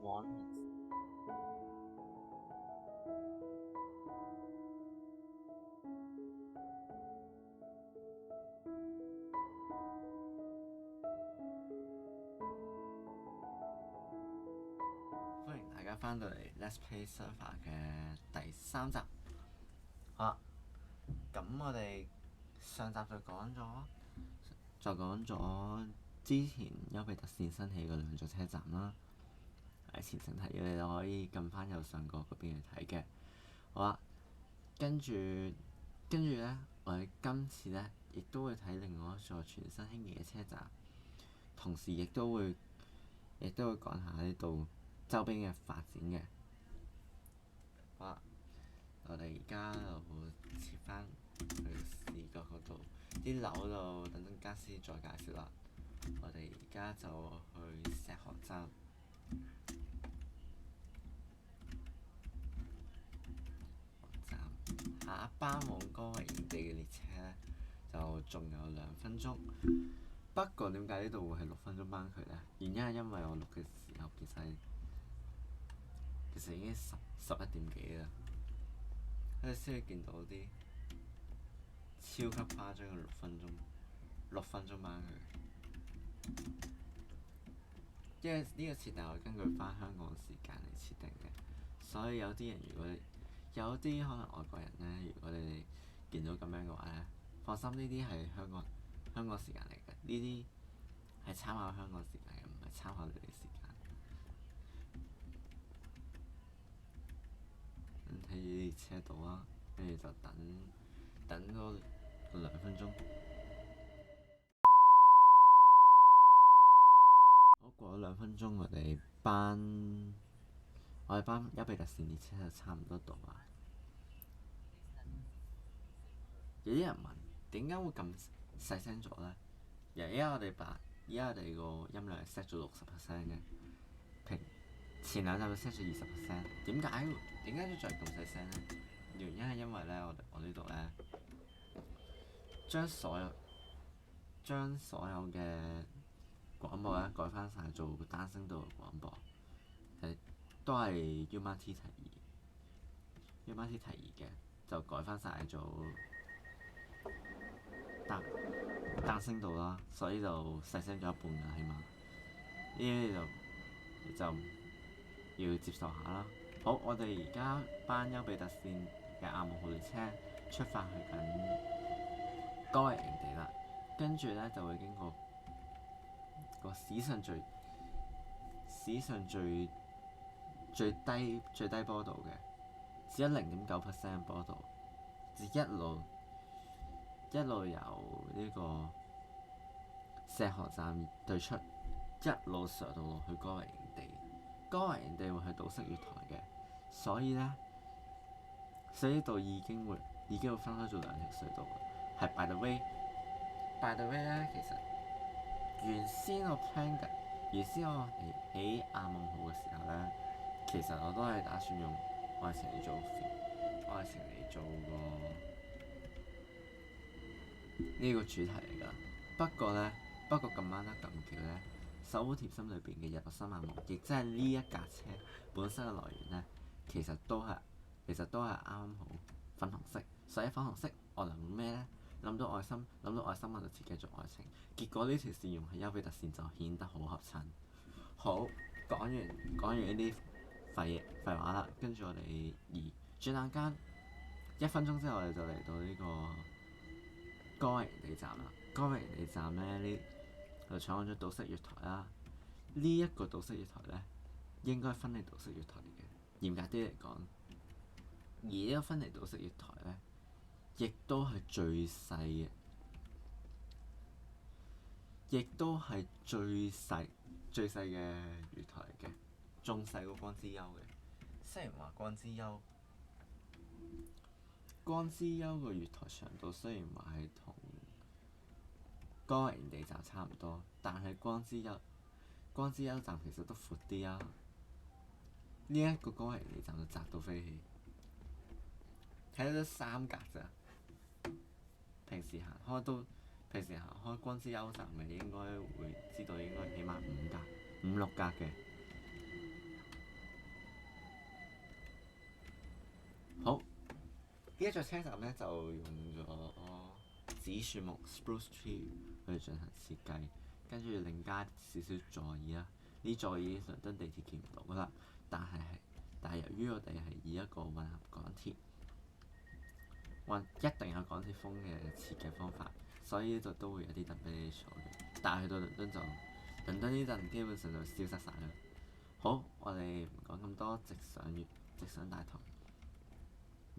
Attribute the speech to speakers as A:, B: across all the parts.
A: mornings。歡迎大家翻到嚟 Let's Play Server 嘅第3集。好啦，咁我哋上集就講咗之前丘比特線新起嘅兩座車站啦。前情提要你就可以撳翻右上角嗰邊去睇嘅。好啦，跟住咧，我哋今次咧亦都會睇另外一座全新興建嘅車站，同時亦都會講下呢度周邊嘅發展嘅。好啦，我哋而家就會切翻去視覺嗰度，啲樓就等陣間先再介紹啦。我哋而家就去石河站。下一班往歌維營地嘅列車咧，就仲有2分鐘。不過點解呢度會係6分鐘班佢咧？原因係因為我錄嘅時候其實已經11點幾啦。你先會見到啲超級誇張嘅6分鐘班佢。因為呢個設定係根據翻香港時間嚟設定嘅，所以有啲可能外國人咧，如果你哋見到咁樣嘅話咧，放心，呢啲係香港時間嚟嘅，呢啲係參考香港時間嘅，唔係參考你哋時間。睇住啲車到啦，跟住就等多2分鐘。好，過咗2分鐘，我哋班丘比特線列車就差唔多到啦。有啲人問點解會咁細聲咗咧？而家我哋個音量係 set 咗60% 嘅，前2集就 set 咗20%。點解要再咁細聲咧？原因係因為咧，我呢度咧將所有嘅廣播咧改翻晒做單聲道嘅廣播，都係 Umarti 提議嘅，就改翻晒做單聲道啦，所以就細聲咗一半㗎，起碼呢啲你就要接受下啦。好，我哋而家班丘比特線嘅亞夢號列車出發去緊歌維營地啦，跟住咧就會經過個史上最低坡度嘅，只有0.9% 坡度，就一路由呢個石河站對出一路上到落去歌維營地。歌維營地會去堵塞月台嘅，所以呢度已經會分開做2條隧道。係 by the way 咧，其實原先我起亞夢號嘅時候咧，其實我都係打算用愛情嚟做呢個主題嚟㗎。不過咁啱得咁巧咧，守護甜心裏邊嘅日落新晚夢，亦即係呢一架車本身嘅來源咧，其實都係啱好粉紅色。所以粉紅色我諗咩咧？諗到愛心我就設計做愛情。結果呢條線用係丘比特線就顯得好合襯。好，講完呢啲廢話啦，跟住我哋轉眼間1分鐘之後，我哋就嚟到呢個歌維營地站啦。歌維營地站咧，就採用咗堵塞月台啦。呢一個堵塞月台咧，應該係分離堵塞月台嚟嘅。嚴格啲嚟講，而呢個分離堵塞月台咧，亦都係最細嘅，月台嚟嘅，仲細過光之丘嘅。雖然話光之丘個月台長度雖然話係同歌維營地站差唔多，但係光之丘站其實都闊啲啊。呢一個歌維營地站就窄到飛起，睇到3格咋。平時行開光之丘站嘅應該會知道，應該起碼5、6格嘅。一座車站咧就用咗紫樹木 （spruce tree） 去進行設計，跟住另加少少座椅啦。呢座椅倫敦地鐵見唔到噶啦，但係由於我哋係以一個混合港鐵一定有港鐵風嘅設計方法，所以呢度都會有啲凳俾你坐嘅。但係去到倫敦呢陣基本上就消失晒啦。好，我哋唔講咁多，直上大堂。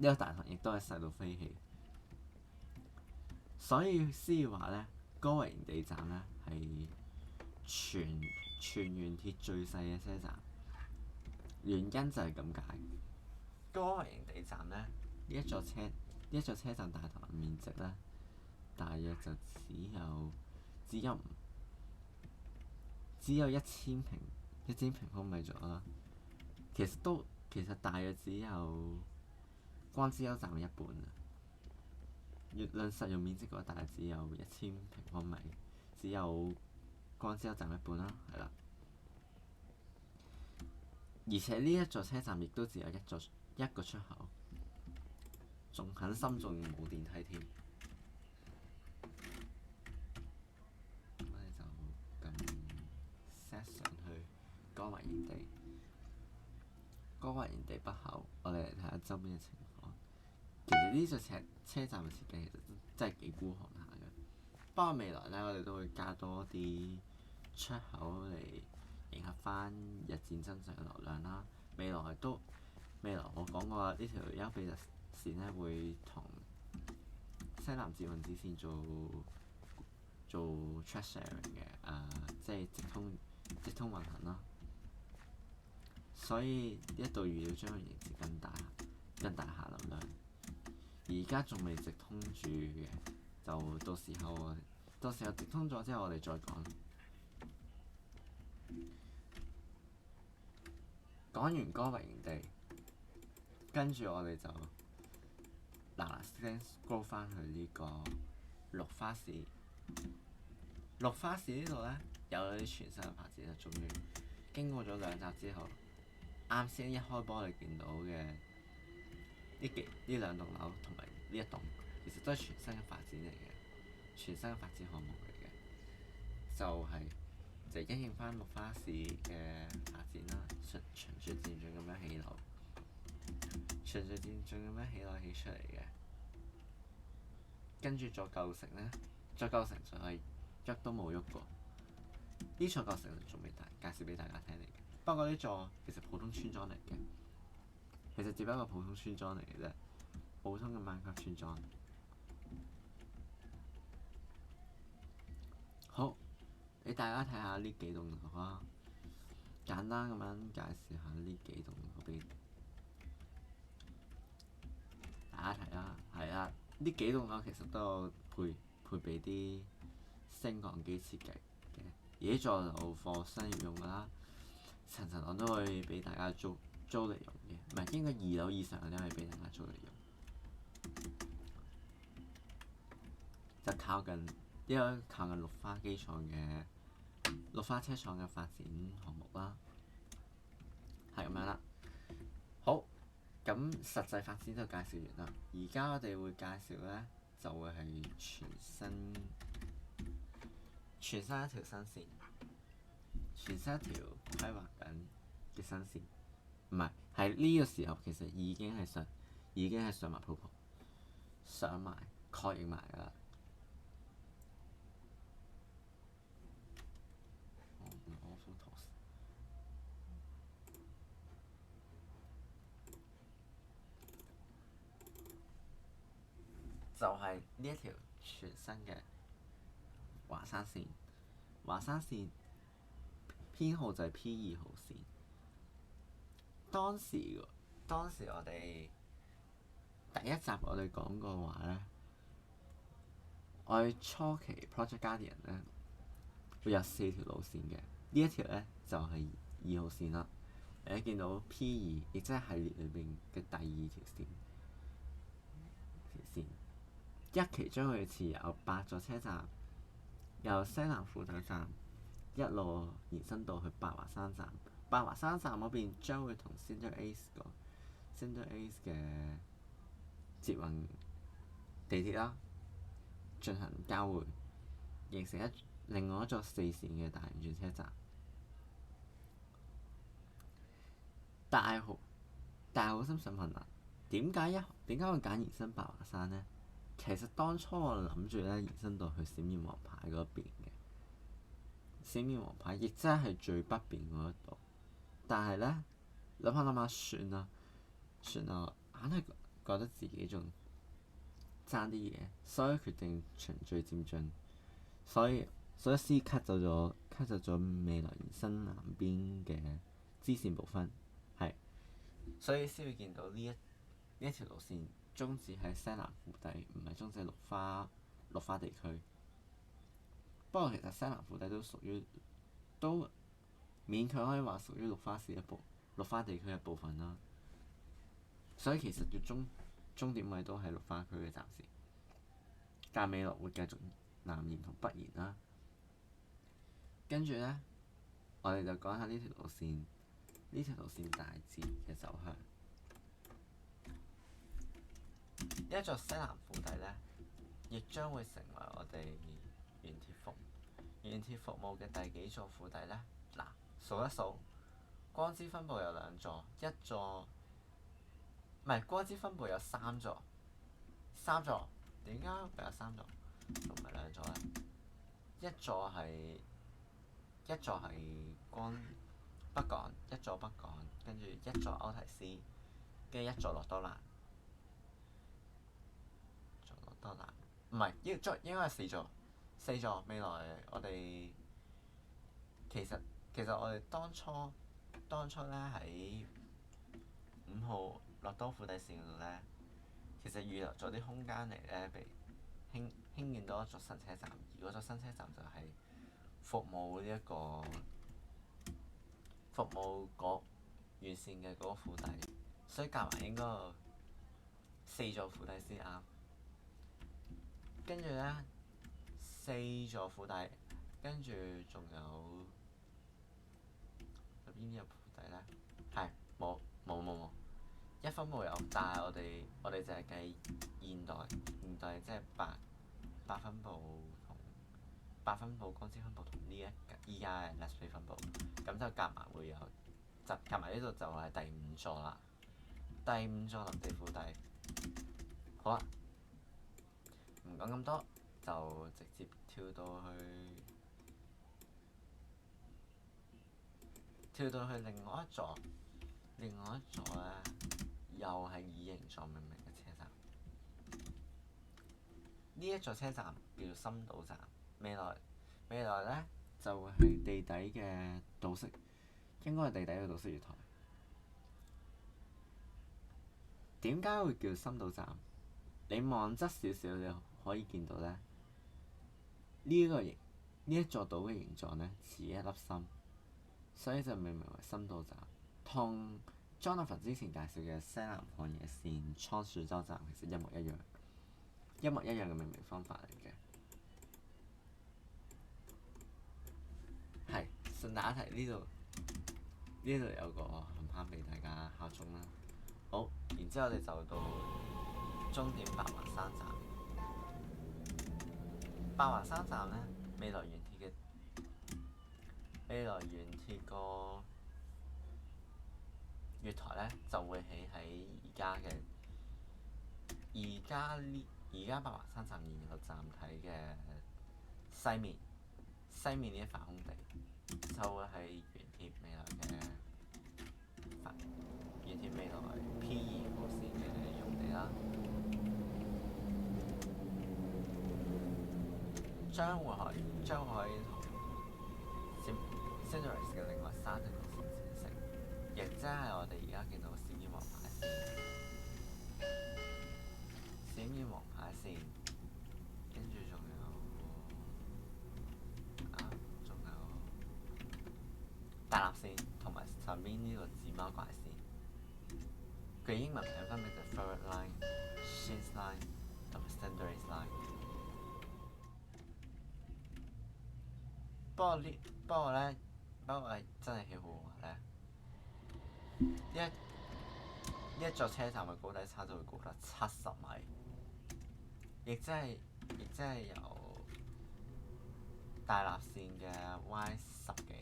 A: 呢個大堂亦都係細到飛起，所以先話咧，歌維營地站咧係全原鐵最細嘅車站。原因就係咁解。歌維營地站咧，呢一座車站大堂嘅面積咧，大約就只有1000平方米左右啦。其實大約只有光之優站嘅一半啊。月論實用面積嘅話，大約只有1000平方米，只有光之優站一半啦，係啦。而且呢一座車站亦都只有一個出口，仲很深，仲冇電梯添。咁我哋就撳 set 上去歌維營地。歌維營地北口，我哋嚟睇下周邊嘅情況。其實呢座車站嘅設計其實真係幾孤寒下嘅。不過未來咧，我哋都會加多啲出口嚟迎合翻日漸增長嘅流量啦。未來我講過呢條優比特線咧會同西南捷運支線做 track sharing 嘅，即係直通運行啦。所以一度預料將會迎接更大下流量。而家仲未直通住嘅，就到時候直通咗之後，我哋再講。講完歌維營地，跟住我哋就嗱聲 scroll 翻去呢個綠花市。綠花市呢度咧有咗啲全新嘅發展啦，終於經過咗2集之後，啱先一開波你見到嘅呢2棟樓同埋呢一棟，其實都係全新嘅發展嚟嘅，全新嘅發展項目嚟嘅，就因應翻綠花市嘅發展啦，循序漸進咁樣起樓，循序漸進咁樣起樓起出嚟嘅。跟住再舊城咧，再舊城就係喐都冇喐過。呢座舊城仲未介紹俾大家聽嚟嘅。不過呢座其實普通村莊嚟嘅，其實只不過普通村莊嚟嘅啫，普通嘅 Minecraft 村莊。好，俾大家睇下呢幾棟樓啦，簡單咁樣介紹下呢幾棟樓俾大家睇啦。係啦，呢幾棟樓其實都有配備啲升降機設計嘅，而呢座樓貨商業用㗎啦，層樓都會俾大家租嚟用嘅，唔係應該2樓以上嗰啲可以俾大家租嚟用。就靠近綠花車廠嘅發展項目啦，係咁樣啦。好，咁實際發展就介紹完啦。而家我哋會介紹咧，就會係全新一條新線，全新一條規劃緊嘅新線，唔係呢個時候其實已經係上埋 proposal， 上埋確認埋㗎啦。就係呢一條全新嘅華山線，編號就係 P2號線。當時我哋第一集我哋講過話咧，我哋初期 Project Guardian 咧會有4條路線嘅，呢一條咧就係2號線啦。你見到 P2，亦即係系列裏邊嘅第2條線。一期將會持有8座車站，由西南褲頭站一路延伸到去百華山站。百華山站嗰邊將會同 Central Ace 嘅捷運地鐵啦，進行交匯，形成另外一座4線嘅大型轉車站。大好心想問啦，點解會揀延伸白華山呢？其實當初我諗住咧延伸到去閃現黃牌嗰邊嘅，閃現黃牌亦真係最北邊嗰一度。但係咧諗下算啦，硬係覺得自己仲爭啲嘢，所以決定循序漸進，所以先 cut 走咗未來延伸南邊嘅支線部分，係，所以先會見到呢一條路線終止喺西南腹地，唔係終止綠化地區。不過其實西南腹地都勉強可以話屬於綠化地區一部分啦。所以其實嘅終點位都係綠化區嘅暫時，但未來會繼續南延同北延啦。跟住呢，我哋就講下呢條路線大致嘅走向。呢一座西南腹地呢，亦將會成為我哋原鐵服務嘅第幾座腹地呢？嗱，數一數，光之分部有2座，光之分部有3座，點解會有3座？仲唔係2座呢？一座係光北港，一座北港，跟住一座歐提斯，跟住一座洛多蘭。唔係，應該係4座。未來我哋其實我哋當初咧喺5號洛多腹地線嗰度咧，其實預留咗啲空間嚟咧，俾興建多一座新車站，而嗰座新車站就係服務嗰沿線嘅嗰個腹地，所以夾埋應該有4座腹地先啱。跟住咧4座腹地，跟住仲有邊啲有腹地咧？係冇，一分冇有，但係我哋就係計現代即係8分部同8分部光之分部同依家嘅 Leslie 分部，咁就夾埋會有，夾埋呢度就係第5座啦。第5座林地腹地，好啦，唔講咁多，就直接跳到去另外一座咧，又係以形狀命名嘅車站。呢一座車站叫做深島站，未來咧就會係地底嘅島式，應該係地底嘅島式月台。點解會叫深島站？你望側少少，你可以見到咧，呢一座島嘅形狀咧似一粒心，所以就命名為深島站。同 Jonathan 之前介紹嘅西南曠野線倉鼠洲站其實一模一樣嘅命名方法嚟嘅。係，順帶一提，呢度有個冚坑俾大家考中啦。好，然之後我哋就到終點白華山站。白華山站呢，未來原鐵個月台呢，就會起喺而家白華山站現有站體嘅西面呢一塊空地，就會係原鐵未來 P2 號線嘅用地啦。將會可以同 Cinderex 嘅另外3條路線連成，亦即係我哋而家見到閃現黃牌線，跟住仲有大立線同埋上邊呢個紫貓怪線。佢英文名分別就 Third Line、Shin Line 同埋 Cinderex Line。不過真係幾好玩咧！一座車站嘅高低差都會高達70米，亦即係由大立線嘅 Y10幾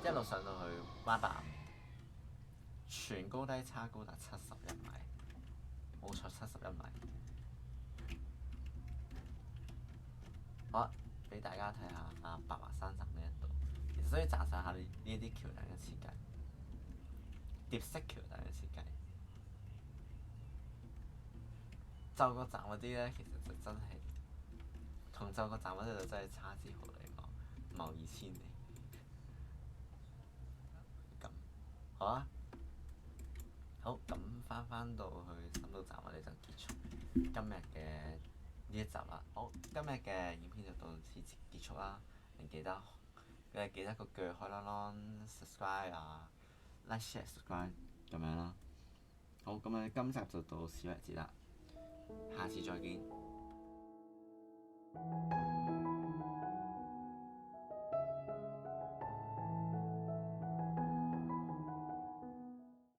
A: 一路上到去 Y85，全高低差高達71米，冇錯71米。好啦，俾大家睇下白華山站呢一度，其實都要讚賞下呢一啲橋墩嘅設計，疊式橋墩嘅設計。就個站嗰啲咧，其實就真係同就個站嗰啲就真係差之毫釐講，謬以千里。咁好啊，好咁翻到去深度站，我哋就結束今日嘅呢一集啦。好，今日嘅影片就到此結束啦。你記得個腳開啷啷 subscribe 啊，like share subscribe 咁樣啦。好，咁我哋今集就到此為止啦。下次再見。